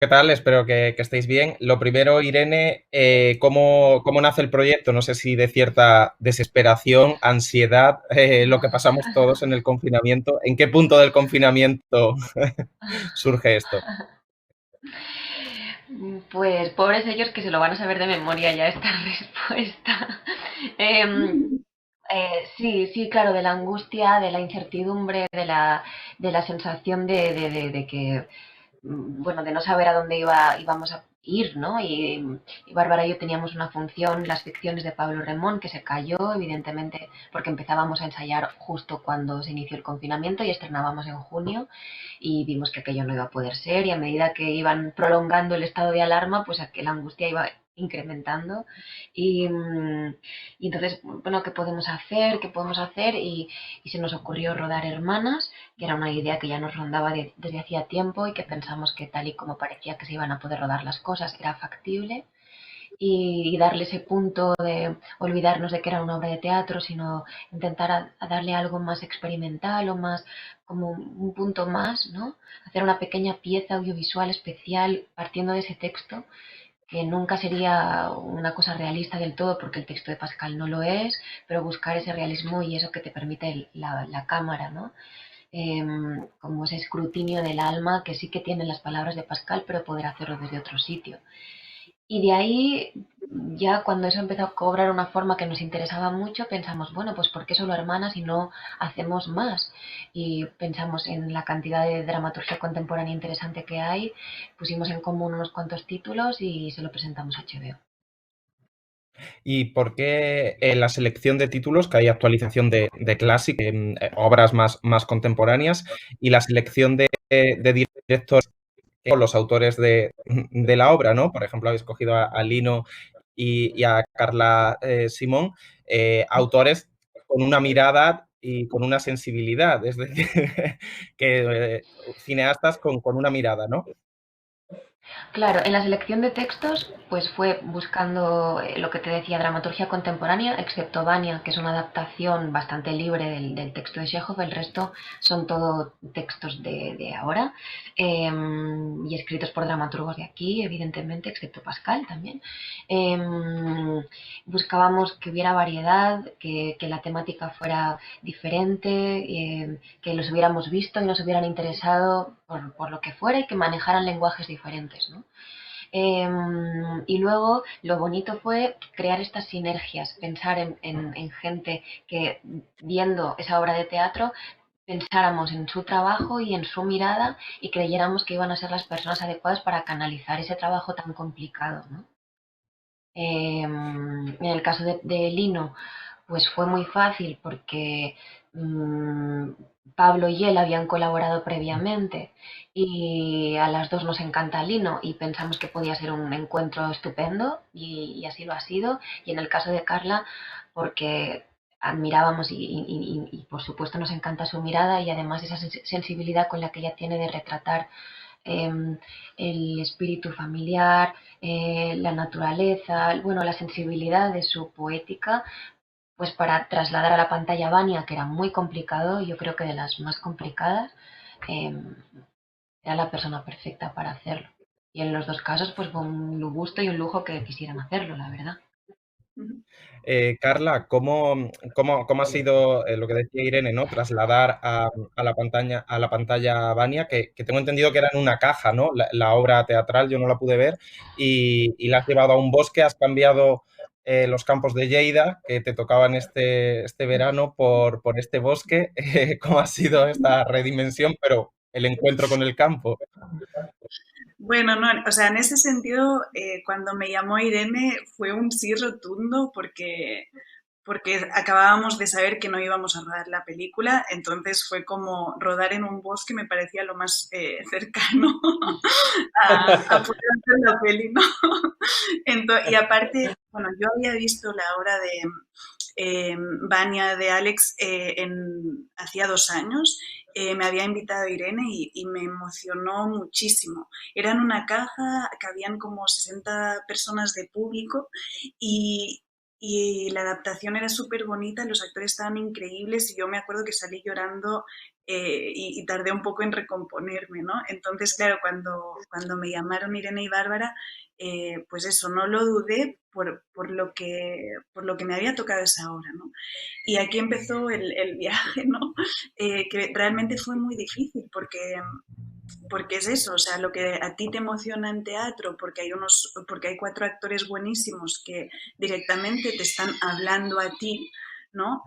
¿Qué tal? Espero que estéis bien. Lo primero, Irene, ¿cómo nace el proyecto? No sé si de cierta desesperación, ansiedad, lo que pasamos todos en el confinamiento. ¿En qué punto del confinamiento surge esto? Pues pobres ellos que se lo van a saber de memoria ya esta respuesta. Em, sí, sí, claro, de la angustia, de la incertidumbre, de la sensación de que bueno, de no saber a dónde íbamos a ir, ¿no? Y Bárbara y yo teníamos una función, las ficciones de Pablo Remón, que se cayó, evidentemente, porque empezábamos a ensayar justo cuando se inició el confinamiento y estrenábamos en junio y vimos que aquello no iba a poder ser y a medida que iban prolongando el estado de alarma, pues la angustia iba incrementando y entonces, bueno, ¿qué podemos hacer? ¿Qué podemos hacer? Y se nos ocurrió rodar Hermanas, que era una idea que ya nos rondaba desde hacía tiempo y que pensamos que tal y como parecía que se iban a poder rodar las cosas, era factible y darle ese punto de olvidarnos de que era una obra de teatro, sino intentar a darle algo más experimental o más como un punto más, ¿no? Hacer una pequeña pieza audiovisual especial partiendo de ese texto que nunca sería una cosa realista del todo porque el texto de Pascal no lo es, pero buscar ese realismo y eso que te permite la cámara, ¿no? Como ese escrutinio del alma que sí que tienen las palabras de Pascal, pero poder hacerlo desde otro sitio. Y de ahí, ya cuando eso empezó a cobrar una forma que nos interesaba mucho, pensamos, bueno, pues ¿por qué solo hermanas y no hacemos más? Y pensamos en la cantidad de dramaturgia contemporánea interesante que hay, pusimos en común unos cuantos títulos y se lo presentamos a HBO. ¿Y por qué la selección de títulos, que hay actualización de clásicos, obras más contemporáneas, y la selección de directores con los autores de la obra, ¿no? Por ejemplo, habéis cogido a Lino y a Carla Simón, autores con una mirada y con una sensibilidad, es decir, que cineastas con una mirada, ¿no? Claro, en la selección de textos, pues fue buscando lo que te decía, dramaturgia contemporánea, excepto Vania, que es una adaptación bastante libre del texto de Chekhov, el resto son todo textos de ahora y escritos por dramaturgos de aquí, evidentemente, excepto Pascal también. Buscábamos que hubiera variedad, que la temática fuera diferente, que los hubiéramos visto y nos hubieran interesado por lo que fuera y que manejaran lenguajes diferentes, ¿no? Y luego lo bonito fue crear estas sinergias, pensar en gente que viendo esa obra de teatro pensáramos en su trabajo y en su mirada y creyéramos que iban a ser las personas adecuadas para canalizar ese trabajo tan complicado, ¿no? En el caso de Lino, pues fue muy fácil porque mmm, Pablo y él habían colaborado previamente y a las dos nos encanta Lino y pensamos que podía ser un encuentro estupendo y así lo ha sido. Y en el caso de Carla, porque admirábamos y por supuesto nos encanta su mirada y además esa sensibilidad con la que ella tiene de retratar eh, el espíritu familiar, la naturaleza, bueno, la sensibilidad de su poética, pues para trasladar a la pantalla Vania, que era muy complicado, yo creo que de las más complicadas, eh, era la persona perfecta para hacerlo. Y en los dos casos, pues fue un gusto y un lujo que quisieran hacerlo, la verdad. Carla, ¿cómo ha sido lo que decía Irene, ¿no? Trasladar a la pantalla Vania, que tengo entendido que era en una caja, ¿no? La obra teatral, yo no la pude ver, y la has llevado a un bosque, has cambiado los campos de Lleida, que te tocaban este verano, por este bosque. ¿Cómo ha sido esta redimensión, pero el encuentro con el campo? Bueno, no, o sea, en ese sentido, cuando me llamó Irene fue un sí rotundo porque acabábamos de saber que no íbamos a rodar la película, entonces fue como rodar en un bosque me parecía lo más cercano a poder hacer la peli, ¿no? Y aparte, bueno, yo había visto la obra de Vania de Alex hacía 2 años. Me había invitado Irene y me emocionó muchísimo. Era en una caja, que habían como 60 personas de público y la adaptación era súper bonita, los actores estaban increíbles y yo me acuerdo que salí llorando y tardé un poco en recomponerme, ¿no? Entonces, claro, cuando me llamaron Irene y Bárbara, pues eso, no lo dudé por lo que me había tocado esa obra, ¿no? Y aquí empezó el viaje, ¿no? Que realmente fue muy difícil porque es eso, o sea, lo que a ti te emociona en teatro, porque hay 4 actores buenísimos que directamente te están hablando a ti, ¿no?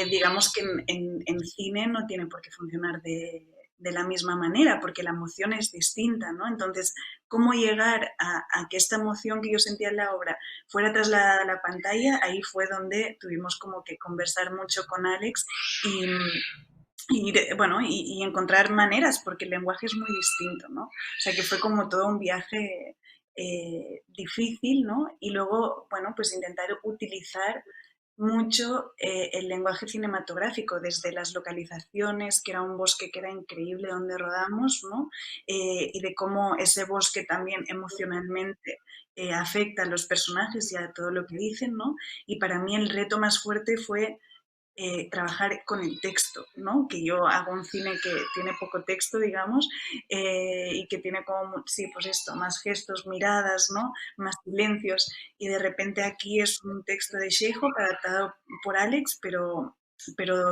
Digamos que en cine no tiene por qué funcionar de la misma manera, porque la emoción es distinta, ¿no? Entonces, ¿cómo llegar a que esta emoción que yo sentía en la obra fuera trasladada a la pantalla? Ahí fue donde tuvimos como que conversar mucho con Alex y, bueno, y encontrar maneras, porque el lenguaje es muy distinto, ¿no? O sea que fue como todo un viaje difícil, ¿no? Y luego, bueno, pues intentar utilizar mucho el lenguaje cinematográfico, desde las localizaciones, que era un bosque que era increíble donde rodamos, ¿no? Y de cómo ese bosque también emocionalmente afecta a los personajes y a todo lo que dicen, ¿no? Y para mí el reto más fuerte fue trabajar con el texto, ¿no? Que yo hago un cine que tiene poco texto, digamos, y que tiene como, sí, pues esto, más gestos, miradas, ¿no? Más silencios, y de repente aquí es un texto de Chekhov adaptado por Alex, pero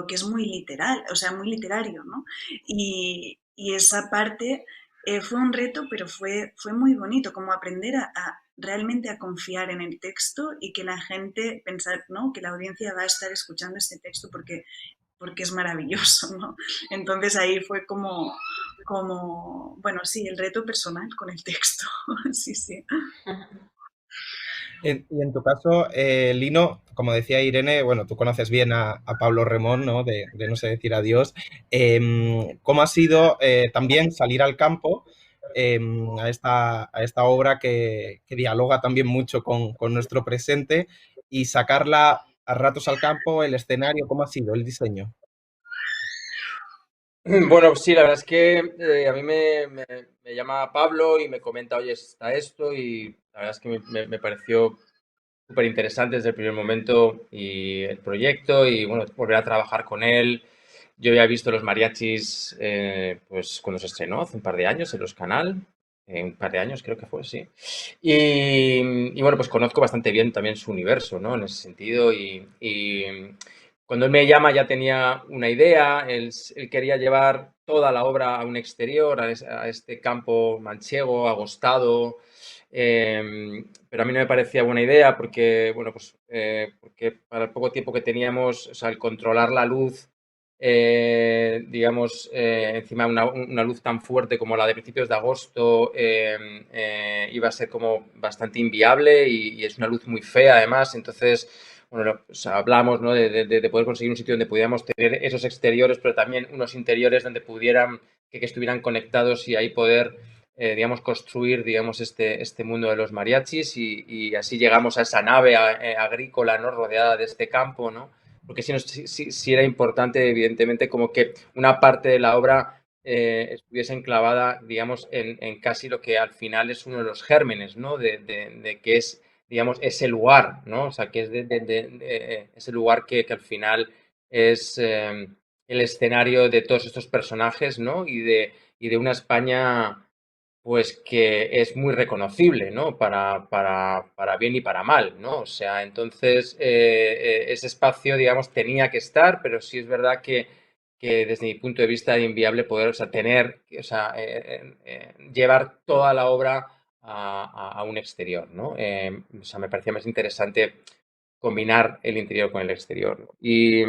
que es muy literal, o sea, muy literario, ¿no? Y esa parte fue un reto, pero fue muy bonito, como aprender realmente a confiar en el texto y que la gente pensar, ¿no? Que la audiencia va a estar escuchando este texto porque es maravilloso, ¿no? Entonces ahí fue bueno, sí, el reto personal con el texto, sí, sí. Y en tu caso, Lino, como decía Irene, bueno, tú conoces bien a Pablo Remón, ¿no? De No sé decir adiós. ¿Cómo ha sido también salir al campo a esta obra que dialoga también mucho con nuestro presente y sacarla a ratos al campo, el escenario? ¿Cómo ha sido el diseño? Bueno, sí, la verdad es que a mí me llama Pablo y me comenta, oye, está esto, y la verdad es que me pareció súper interesante desde el primer momento y el proyecto, y bueno, volver a trabajar con él. Yo había visto los mariachis pues cuando se estrenó hace un par de años en Los Canal, un par de años creo que fue, sí. Y bueno, pues conozco bastante bien también su universo, ¿no? En ese sentido, y cuando él me llama ya tenía una idea. Él quería llevar toda la obra a un exterior, a este campo manchego, agostado, pero a mí no me parecía buena idea porque, bueno, pues porque para el poco tiempo que teníamos, o sea, el controlar la luz, digamos, encima una luz tan fuerte como la de principios de agosto, iba a ser como bastante inviable, y es una luz muy fea además. Entonces, bueno, o sea, hablamos, ¿no? de poder conseguir un sitio donde pudiéramos tener esos exteriores, pero también unos interiores donde pudieran, que estuvieran conectados, y ahí poder, digamos, construir, digamos, este mundo de los mariachis, y así llegamos a esa nave agrícola, ¿no? Rodeada de este campo, ¿no? Porque sí era importante, evidentemente, como que una parte de la obra estuviese enclavada, digamos, en casi lo que al final es uno de los gérmenes, ¿no? De que es, digamos, ese lugar, ¿no? O sea, que es ese lugar que al final es el escenario de todos estos personajes, ¿no? Y de una España, pues que es muy reconocible, ¿no? Para bien y para mal, ¿no? O sea, entonces ese espacio, digamos, tenía que estar, pero sí es verdad que desde mi punto de vista era inviable poder, o sea, llevar toda la obra a un exterior, ¿no? O sea, me parecía más interesante combinar el interior con el exterior, ¿no? Y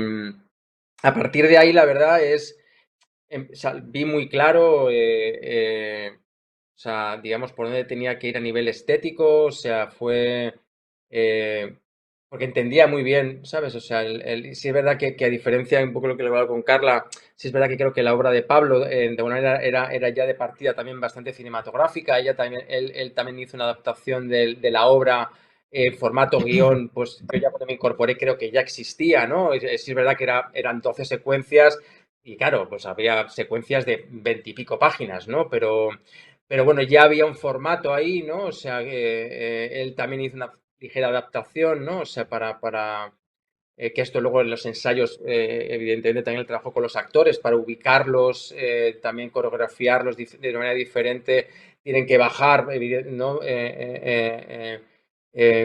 a partir de ahí, la verdad es, o sea, vi muy claro, o sea, digamos, por dónde tenía que ir a nivel estético. O sea, fue eh, porque entendía muy bien, ¿sabes? O sea, sí es verdad que a diferencia un poco de lo que le he hablado con Carla, sí es verdad que creo que la obra de Pablo, de alguna manera, era ya de partida también bastante cinematográfica. Él también hizo una adaptación de la obra en formato guión, pues yo ya cuando me incorporé creo que ya existía, ¿no? Sí es verdad que eran 12 secuencias, y claro, pues había secuencias de 20 y pico páginas, ¿no? Pero bueno, ya había un formato ahí, ¿no? O sea, que él también hizo una ligera adaptación, ¿no? O sea, que esto luego en los ensayos, evidentemente también el trabajo con los actores para ubicarlos, también coreografiarlos de una manera diferente, tienen que bajar, ¿no?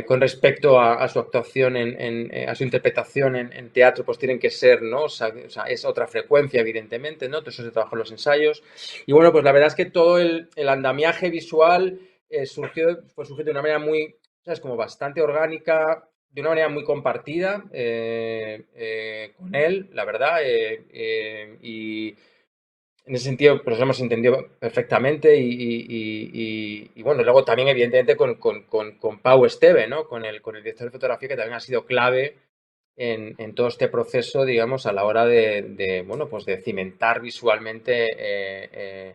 Con respecto a su actuación, a su interpretación en teatro, pues tienen que ser, ¿no? O sea, es otra frecuencia, evidentemente, ¿no? Todo eso se trabaja en los ensayos. Y bueno, pues la verdad es que todo el andamiaje visual surgió de una manera muy, ¿sabes? Como bastante orgánica, de una manera muy compartida con él, la verdad, y en ese sentido pues lo hemos entendido perfectamente y bueno, luego también evidentemente con Pau Esteve, ¿no? Con el director de fotografía que también ha sido clave en todo este proceso, digamos, a la hora bueno, pues de cimentar visualmente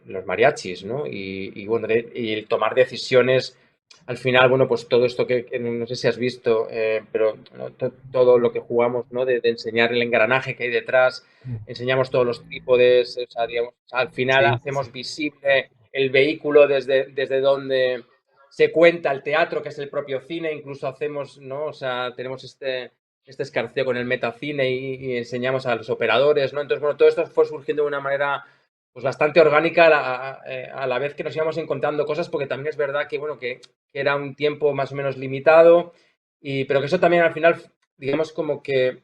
los mariachis, ¿no? Y bueno, y el tomar decisiones, al final, bueno, pues todo esto que no sé si has visto, pero ¿no? Todo lo que jugamos, ¿no? De enseñar el engranaje que hay detrás, enseñamos todos los trípodes, o sea, digamos, al final Sí, hacemos visible el vehículo desde donde se cuenta el teatro, que es el propio cine, incluso hacemos, ¿no? O sea, tenemos este escarceo con el metacine y enseñamos a los operadores, ¿no? Entonces, bueno, todo esto fue surgiendo de una manera pues bastante orgánica a la vez que nos íbamos encontrando cosas, porque también es verdad que, bueno, que era un tiempo más o menos limitado, pero que eso también al final, digamos, como que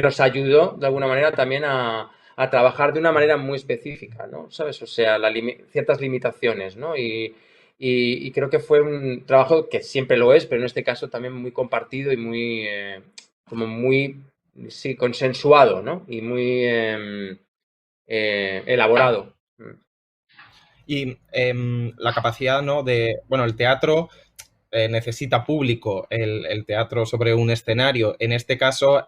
nos ayudó de alguna manera también a trabajar de una manera muy específica, ¿no? ¿Sabes? O sea, ciertas limitaciones, ¿no? Y creo que fue un trabajo que siempre lo es, pero en este caso también muy compartido y muy, como muy, sí, consensuado, ¿no? Y muy elaborado. y la capacidad, ¿no? Bueno, el teatro necesita público, el teatro sobre un escenario. En este caso,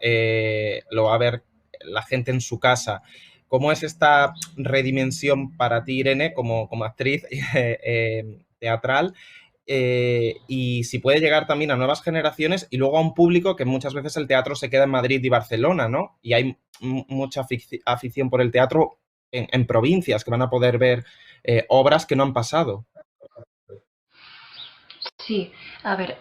lo va a ver la gente en su casa. ¿Cómo es esta redimensión para ti, Irene, como actriz teatral? Y si puede llegar también a nuevas generaciones y luego a un público que muchas veces el teatro se queda en Madrid y Barcelona, ¿no? Y hay mucha afición por el teatro en provincias que van a poder ver obras que no han pasado. Sí, a ver,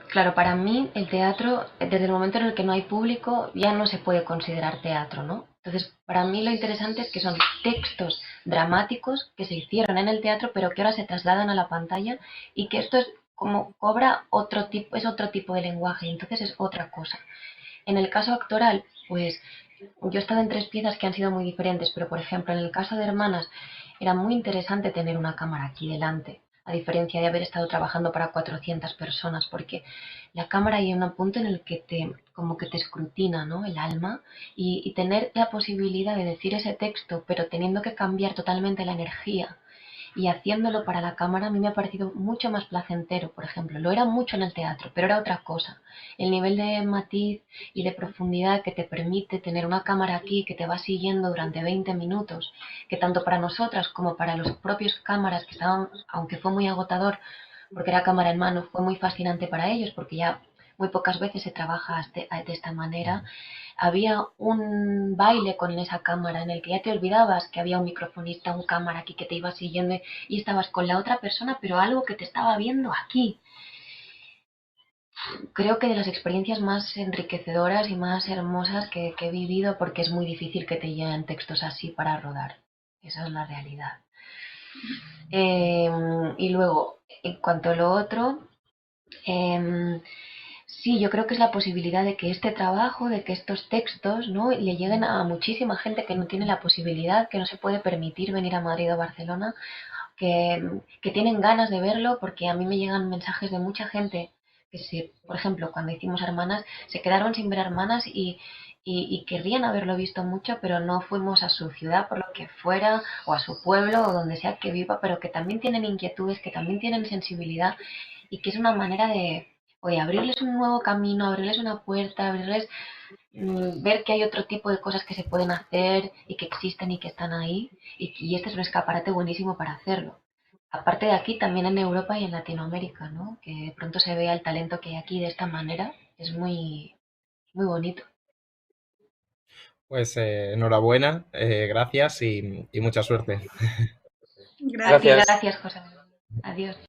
claro, para mí el teatro, desde el momento en el que no hay público, ya no se puede considerar teatro, ¿no? Entonces, para mí lo interesante es que son textos dramáticos que se hicieron en el teatro, pero que ahora se trasladan a la pantalla y que esto es como cobra otro tipo, es otro tipo de lenguaje, entonces es otra cosa. En el caso actoral, pues yo he estado en tres piezas que han sido muy diferentes, pero por ejemplo, en el caso de Hermanas era muy interesante tener una cámara aquí delante, a diferencia de haber estado trabajando para 400 personas, porque la cámara hay un punto en el que como que te escrutina, ¿no? El alma y tener la posibilidad de decir ese texto, pero teniendo que cambiar totalmente la energía y haciéndolo para la cámara a mí me ha parecido mucho más placentero, por ejemplo. Lo era mucho en el teatro, pero era otra cosa. El nivel de matiz y de profundidad que te permite tener una cámara aquí que te va siguiendo durante 20 minutos, que tanto para nosotras como para los propios cámaras que estaban, aunque fue muy agotador, porque era cámara en mano, fue muy fascinante para ellos, porque ya muy pocas veces se trabaja de esta manera. Había un baile con esa cámara en el que ya te olvidabas que había un microfonista, un cámara aquí que te iba siguiendo y estabas con la otra persona, pero algo que te estaba viendo aquí. Creo que de las experiencias más enriquecedoras y más hermosas que he vivido, porque es muy difícil que te lleguen textos así para rodar. Esa es la realidad. Y luego, en cuanto a lo otro, sí, yo creo que es la posibilidad de que este trabajo, de que estos textos, ¿no? Le lleguen a muchísima gente que no tiene la posibilidad, que no se puede permitir venir a Madrid o Barcelona, que tienen ganas de verlo, porque a mí me llegan mensajes de mucha gente que por ejemplo, cuando hicimos Hermanas, se quedaron sin ver Hermanas y querrían haberlo visto mucho, pero no fuimos a su ciudad por lo que fuera, o a su pueblo, o donde sea que viva, pero que también tienen inquietudes, que también tienen sensibilidad, y que es una manera de, oye, abrirles un nuevo camino, abrirles una puerta, abrirles, ver que hay otro tipo de cosas que se pueden hacer y que existen y que están ahí, y este es un escaparate buenísimo para hacerlo. Aparte de aquí, también en Europa y en Latinoamérica, ¿no? Que de pronto se vea el talento que hay aquí de esta manera, es muy, muy bonito. Pues enhorabuena, gracias y mucha suerte. A ti, Gracias. Gracias. gracias, José. Adiós.